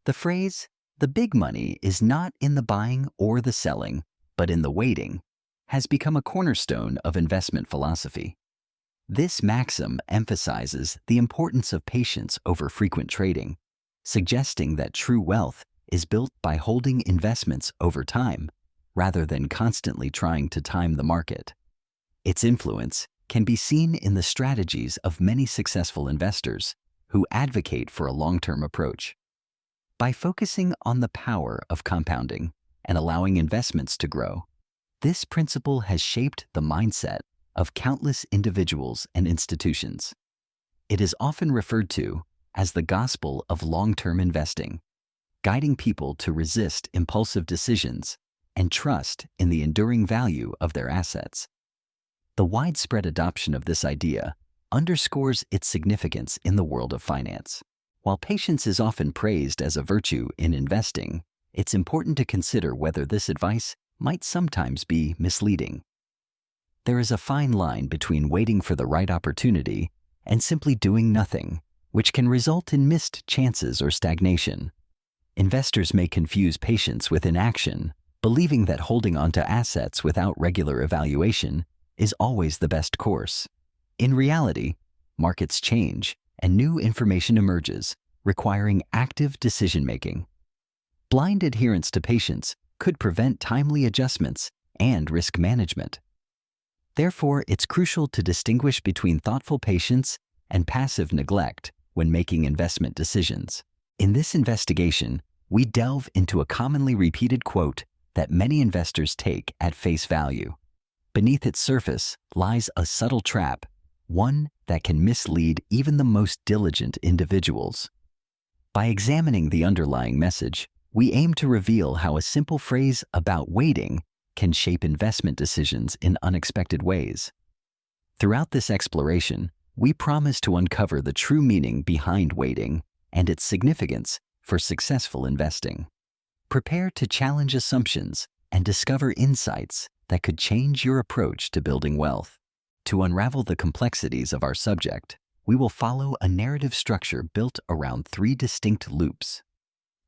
The phrase, "the big money is not in the buying or the selling, but in the waiting," has become a cornerstone of investment philosophy. This maxim emphasizes the importance of patience over frequent trading, suggesting that true wealth is built by holding investments over time, rather than constantly trying to time the market. Its influence can be seen in the strategies of many successful investors who advocate for a long-term approach. By focusing on the power of compounding and allowing investments to grow, this principle has shaped the mindset of countless individuals and institutions. It is often referred to as the gospel of long-term investing, guiding people to resist impulsive decisions and trust in the enduring value of their assets. The widespread adoption of this idea underscores its significance in the world of finance. While patience is often praised as a virtue in investing, it's important to consider whether this advice might sometimes be misleading. There is a fine line between waiting for the right opportunity and simply doing nothing, which can result in missed chances or stagnation. Investors may confuse patience with inaction, believing that holding onto assets without regular evaluation is always the best course. In reality, markets change and new information emerges, requiring active decision-making. Blind adherence to patience could prevent timely adjustments and risk management. Therefore, it's crucial to distinguish between thoughtful patience and passive neglect when making investment decisions. In this investigation, we delve into a commonly repeated quote that many investors take at face value. Beneath its surface lies a subtle trap, one that can mislead even the most diligent individuals. By examining the underlying message, we aim to reveal how a simple phrase about waiting can shape investment decisions in unexpected ways. Throughout this exploration, we promise to uncover the true meaning behind waiting and its significance for successful investing. Prepare to challenge assumptions and discover insights that could change your approach to building wealth. To unravel the complexities of our subject, we will follow a narrative structure built around 3 distinct loops.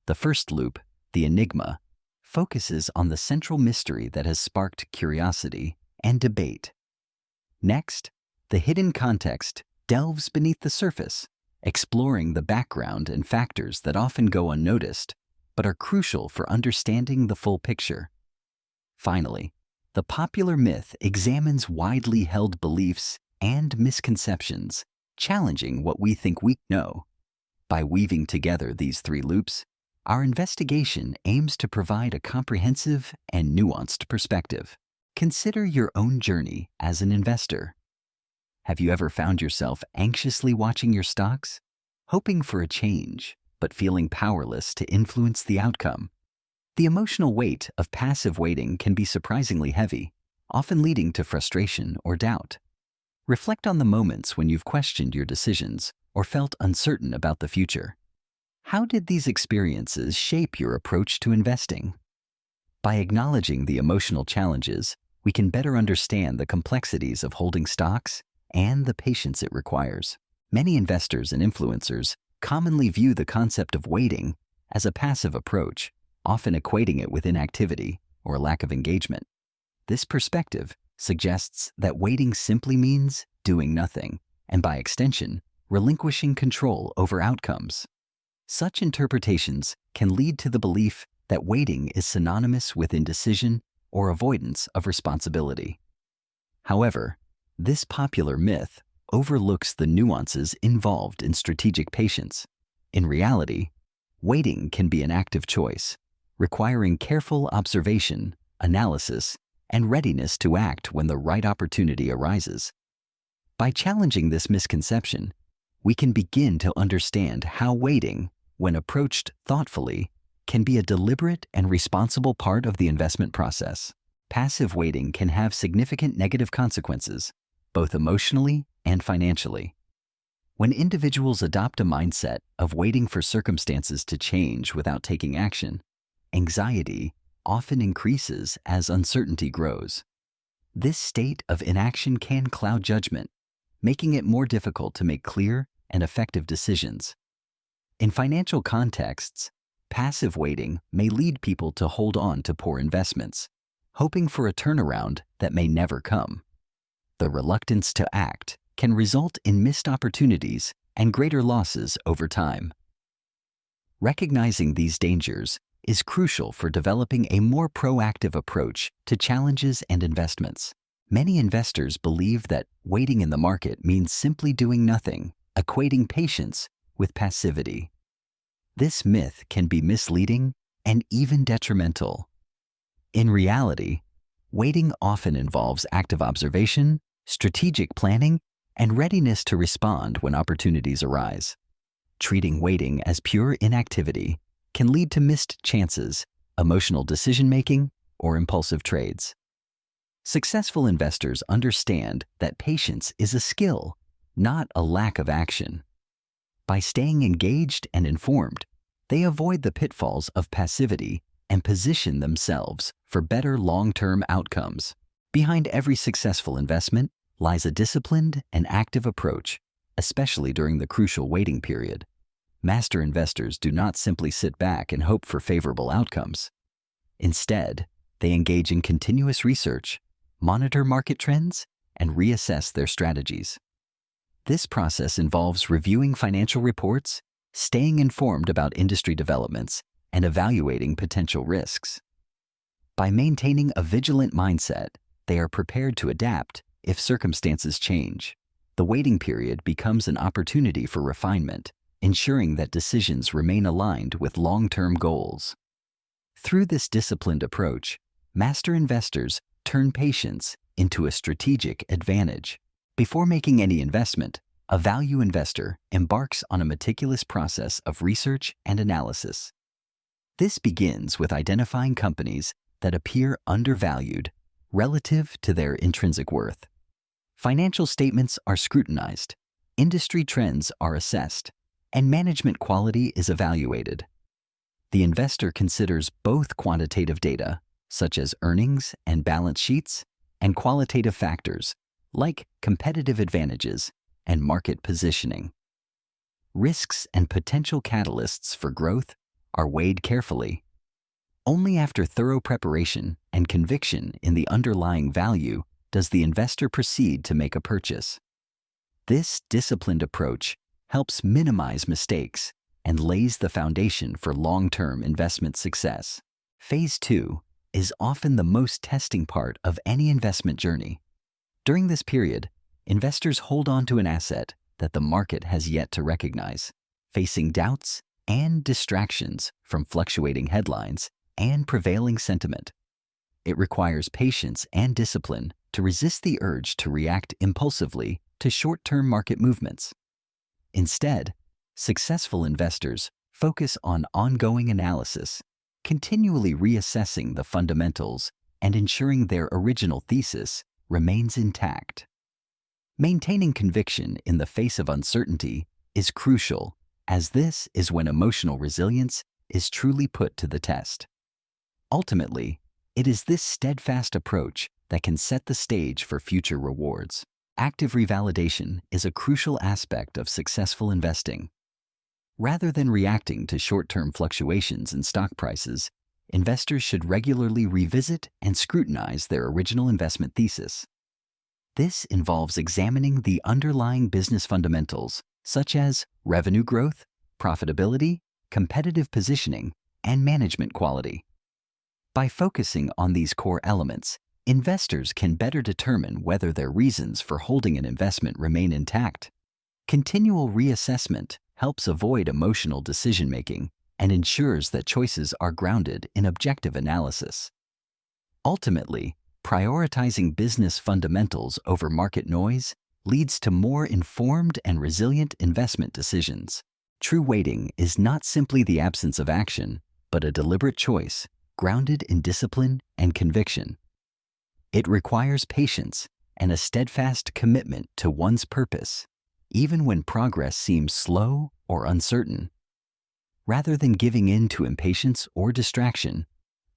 The first loop, the enigma, focuses on the central mystery that has sparked curiosity and debate. Next, the hidden context delves beneath the surface, exploring the background and factors that often go unnoticed, but are crucial for understanding the full picture. Finally, the popular myth examines widely held beliefs and misconceptions, challenging what we think we know. By weaving together these 3 loops, our investigation aims to provide a comprehensive and nuanced perspective. Consider your own journey as an investor. Have you ever found yourself anxiously watching your stocks, hoping for a change, but feeling powerless to influence the outcome? The emotional weight of passive waiting can be surprisingly heavy, often leading to frustration or doubt. Reflect on the moments when you've questioned your decisions or felt uncertain about the future. How did these experiences shape your approach to investing? By acknowledging the emotional challenges, we can better understand the complexities of holding stocks and the patience it requires. Many investors and influencers commonly view the concept of waiting as a passive approach, often equating it with inactivity or a lack of engagement. This perspective suggests that waiting simply means doing nothing, and by extension, relinquishing control over outcomes. Such interpretations can lead to the belief that waiting is synonymous with indecision or avoidance of responsibility. However, this popular myth overlooks the nuances involved in strategic patience. In reality, waiting can be an active choice, requiring careful observation, analysis, and readiness to act when the right opportunity arises. By challenging this misconception, we can begin to understand how waiting, when approached thoughtfully, can be a deliberate and responsible part of the investment process. Passive waiting can have significant negative consequences, both emotionally and financially. When individuals adopt a mindset of waiting for circumstances to change without taking action, anxiety often increases as uncertainty grows. This state of inaction can cloud judgment, making it more difficult to make clear and effective decisions. In financial contexts, Passive waiting may lead people to hold on to poor investments, hoping for a turnaround that may never come. The reluctance to act can result in missed opportunities and greater losses over time. Recognizing these dangers is crucial for developing a more proactive approach to challenges and investments. Many investors believe that waiting in the market means simply doing nothing, equating patience with passivity. This myth can be misleading and even detrimental. In reality, waiting often involves active observation, strategic planning, and readiness to respond when opportunities arise. Treating waiting as pure inactivity can lead to missed chances, emotional decision-making, or impulsive trades. Successful investors understand that patience is a skill, not a lack of action. By staying engaged and informed, they avoid the pitfalls of passivity and position themselves for better long-term outcomes. Behind every successful investment lies a disciplined and active approach, especially during the crucial waiting period. Master investors do not simply sit back and hope for favorable outcomes. Instead, they engage in continuous research, monitor market trends, and reassess their strategies. This process involves reviewing financial reports, staying informed about industry developments, and evaluating potential risks. By maintaining a vigilant mindset, they are prepared to adapt if circumstances change. The waiting period becomes an opportunity for refinement, ensuring that decisions remain aligned with long-term goals. Through this disciplined approach, master investors turn patience into a strategic advantage. Before making any investment, a value investor embarks on a meticulous process of research and analysis. This begins with identifying companies that appear undervalued relative to their intrinsic worth. Financial statements are scrutinized, industry trends are assessed, and management quality is evaluated. The investor considers both quantitative data, such as earnings and balance sheets, and qualitative factors, like competitive advantages and market positioning. Risks and potential catalysts for growth are weighed carefully. Only after thorough preparation and conviction in the underlying value does the investor proceed to make a purchase. This disciplined approach helps minimize mistakes and lays the foundation for long-term investment success. Phase 2 is often the most testing part of any investment journey. During this period, investors hold on to an asset that the market has yet to recognize, facing doubts and distractions from fluctuating headlines and prevailing sentiment. It requires patience and discipline to resist the urge to react impulsively to short-term market movements. Instead, successful investors focus on ongoing analysis, continually reassessing the fundamentals and ensuring their original thesis remains intact. Maintaining conviction in the face of uncertainty is crucial, as this is when emotional resilience is truly put to the test. Ultimately, it is this steadfast approach that can set the stage for future rewards. Active revalidation is a crucial aspect of successful investing. Rather than reacting to short-term fluctuations in stock prices, investors should regularly revisit and scrutinize their original investment thesis. This involves examining the underlying business fundamentals, such as revenue growth, profitability, competitive positioning, and management quality. By focusing on these core elements, investors can better determine whether their reasons for holding an investment remain intact. Continual reassessment helps avoid emotional decision-making and ensures that choices are grounded in objective analysis. Ultimately, prioritizing business fundamentals over market noise leads to more informed and resilient investment decisions. True waiting is not simply the absence of action, but a deliberate choice grounded in discipline and conviction. It requires patience and a steadfast commitment to one's purpose, even when progress seems slow or uncertain. Rather than giving in to impatience or distraction,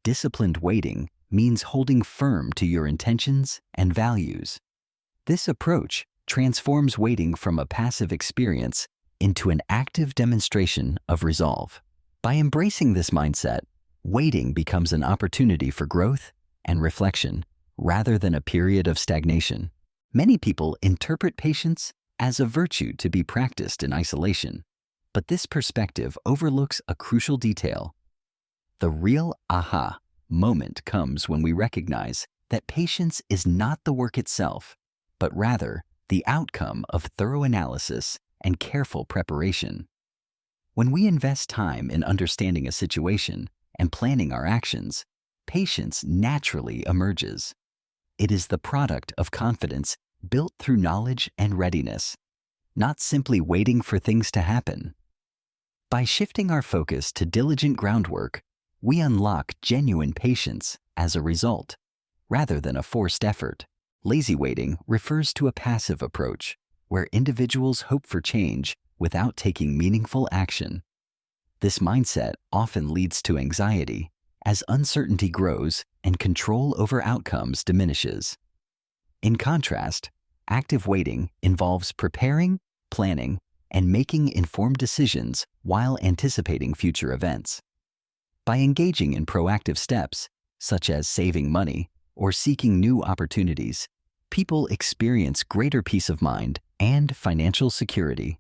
disciplined waiting means holding firm to your intentions and values. This approach transforms waiting from a passive experience into an active demonstration of resolve. By embracing this mindset, waiting becomes an opportunity for growth and reflection rather than a period of stagnation. Many people interpret patience as a virtue to be practiced in isolation, but this perspective overlooks a crucial detail. The real aha moment comes when we recognize that patience is not the work itself, but rather the outcome of thorough analysis and careful preparation. When we invest time in understanding a situation and planning our actions, patience naturally emerges. It is the product of confidence built through knowledge and readiness, not simply waiting for things to happen. By shifting our focus to diligent groundwork, we unlock genuine patience as a result, rather than a forced effort. Lazy waiting refers to a passive approach, where individuals hope for change without taking meaningful action. This mindset often leads to anxiety, as uncertainty grows and control over outcomes diminishes. In contrast, active waiting involves preparing, planning, and making informed decisions while anticipating future events. By engaging in proactive steps, such as saving money or seeking new opportunities, people experience greater peace of mind and financial security.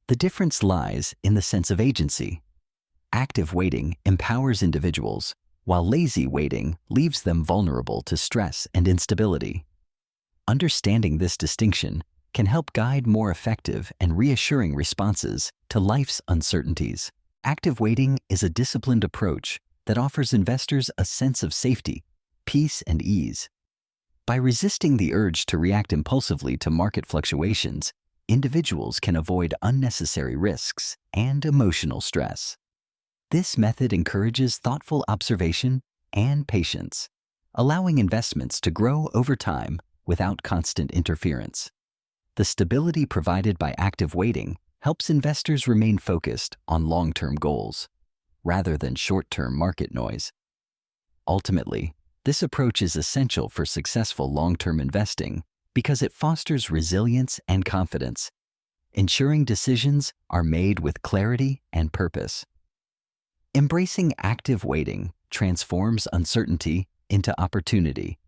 The difference lies in the sense of agency. Active waiting empowers individuals, while lazy waiting leaves them vulnerable to stress and instability. Understanding this distinction can help guide more effective and reassuring responses to life's uncertainties. Active waiting is a disciplined approach that offers investors a sense of safety, peace, and ease. By resisting the urge to react impulsively to market fluctuations, individuals can avoid unnecessary risks and emotional stress. This method encourages thoughtful observation and patience, allowing investments to grow over time without constant interference. The stability provided by active waiting helps investors remain focused on long-term goals, rather than short-term market noise. Ultimately, this approach is essential for successful long-term investing because it fosters resilience and confidence, ensuring decisions are made with clarity and purpose. Embracing active waiting transforms uncertainty into opportunity,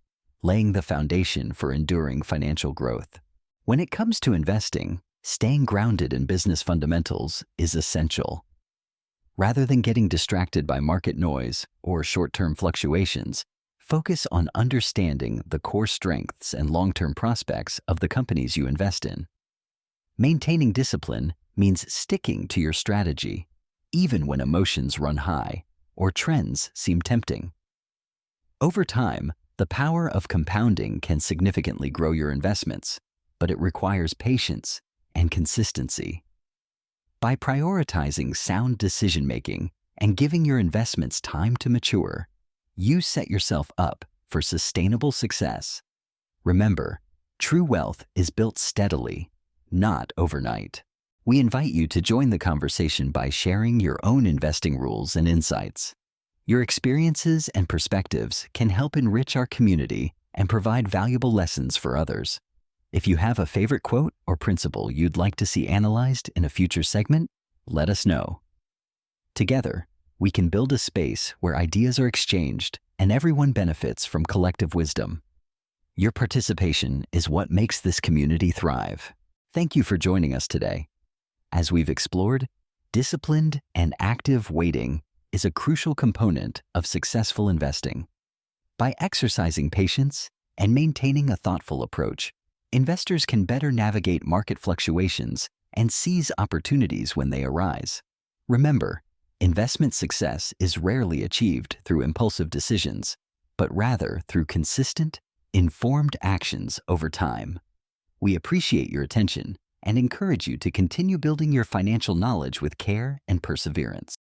laying the foundation for enduring financial growth. When it comes to investing, staying grounded in business fundamentals is essential. Rather than getting distracted by market noise or short-term fluctuations, focus on understanding the core strengths and long-term prospects of the companies you invest in. Maintaining discipline means sticking to your strategy, even when emotions run high or trends seem tempting. Over time, the power of compounding can significantly grow your investments, but it requires patience and consistency. By prioritizing sound decision-making and giving your investments time to mature, you set yourself up for sustainable success. Remember, true wealth is built steadily, not overnight. We invite you to join the conversation by sharing your own investing rules and insights. Your experiences and perspectives can help enrich our community and provide valuable lessons for others. If you have a favorite quote or principle you'd like to see analyzed in a future segment, let us know. Together, we can build a space where ideas are exchanged and everyone benefits from collective wisdom. Your participation is what makes this community thrive. Thank you for joining us today. As we've explored, disciplined and active waiting is a crucial component of successful investing. By exercising patience and maintaining a thoughtful approach, investors can better navigate market fluctuations and seize opportunities when they arise. Remember, investment success is rarely achieved through impulsive decisions, but rather through consistent, informed actions over time. We appreciate your attention and encourage you to continue building your financial knowledge with care and perseverance.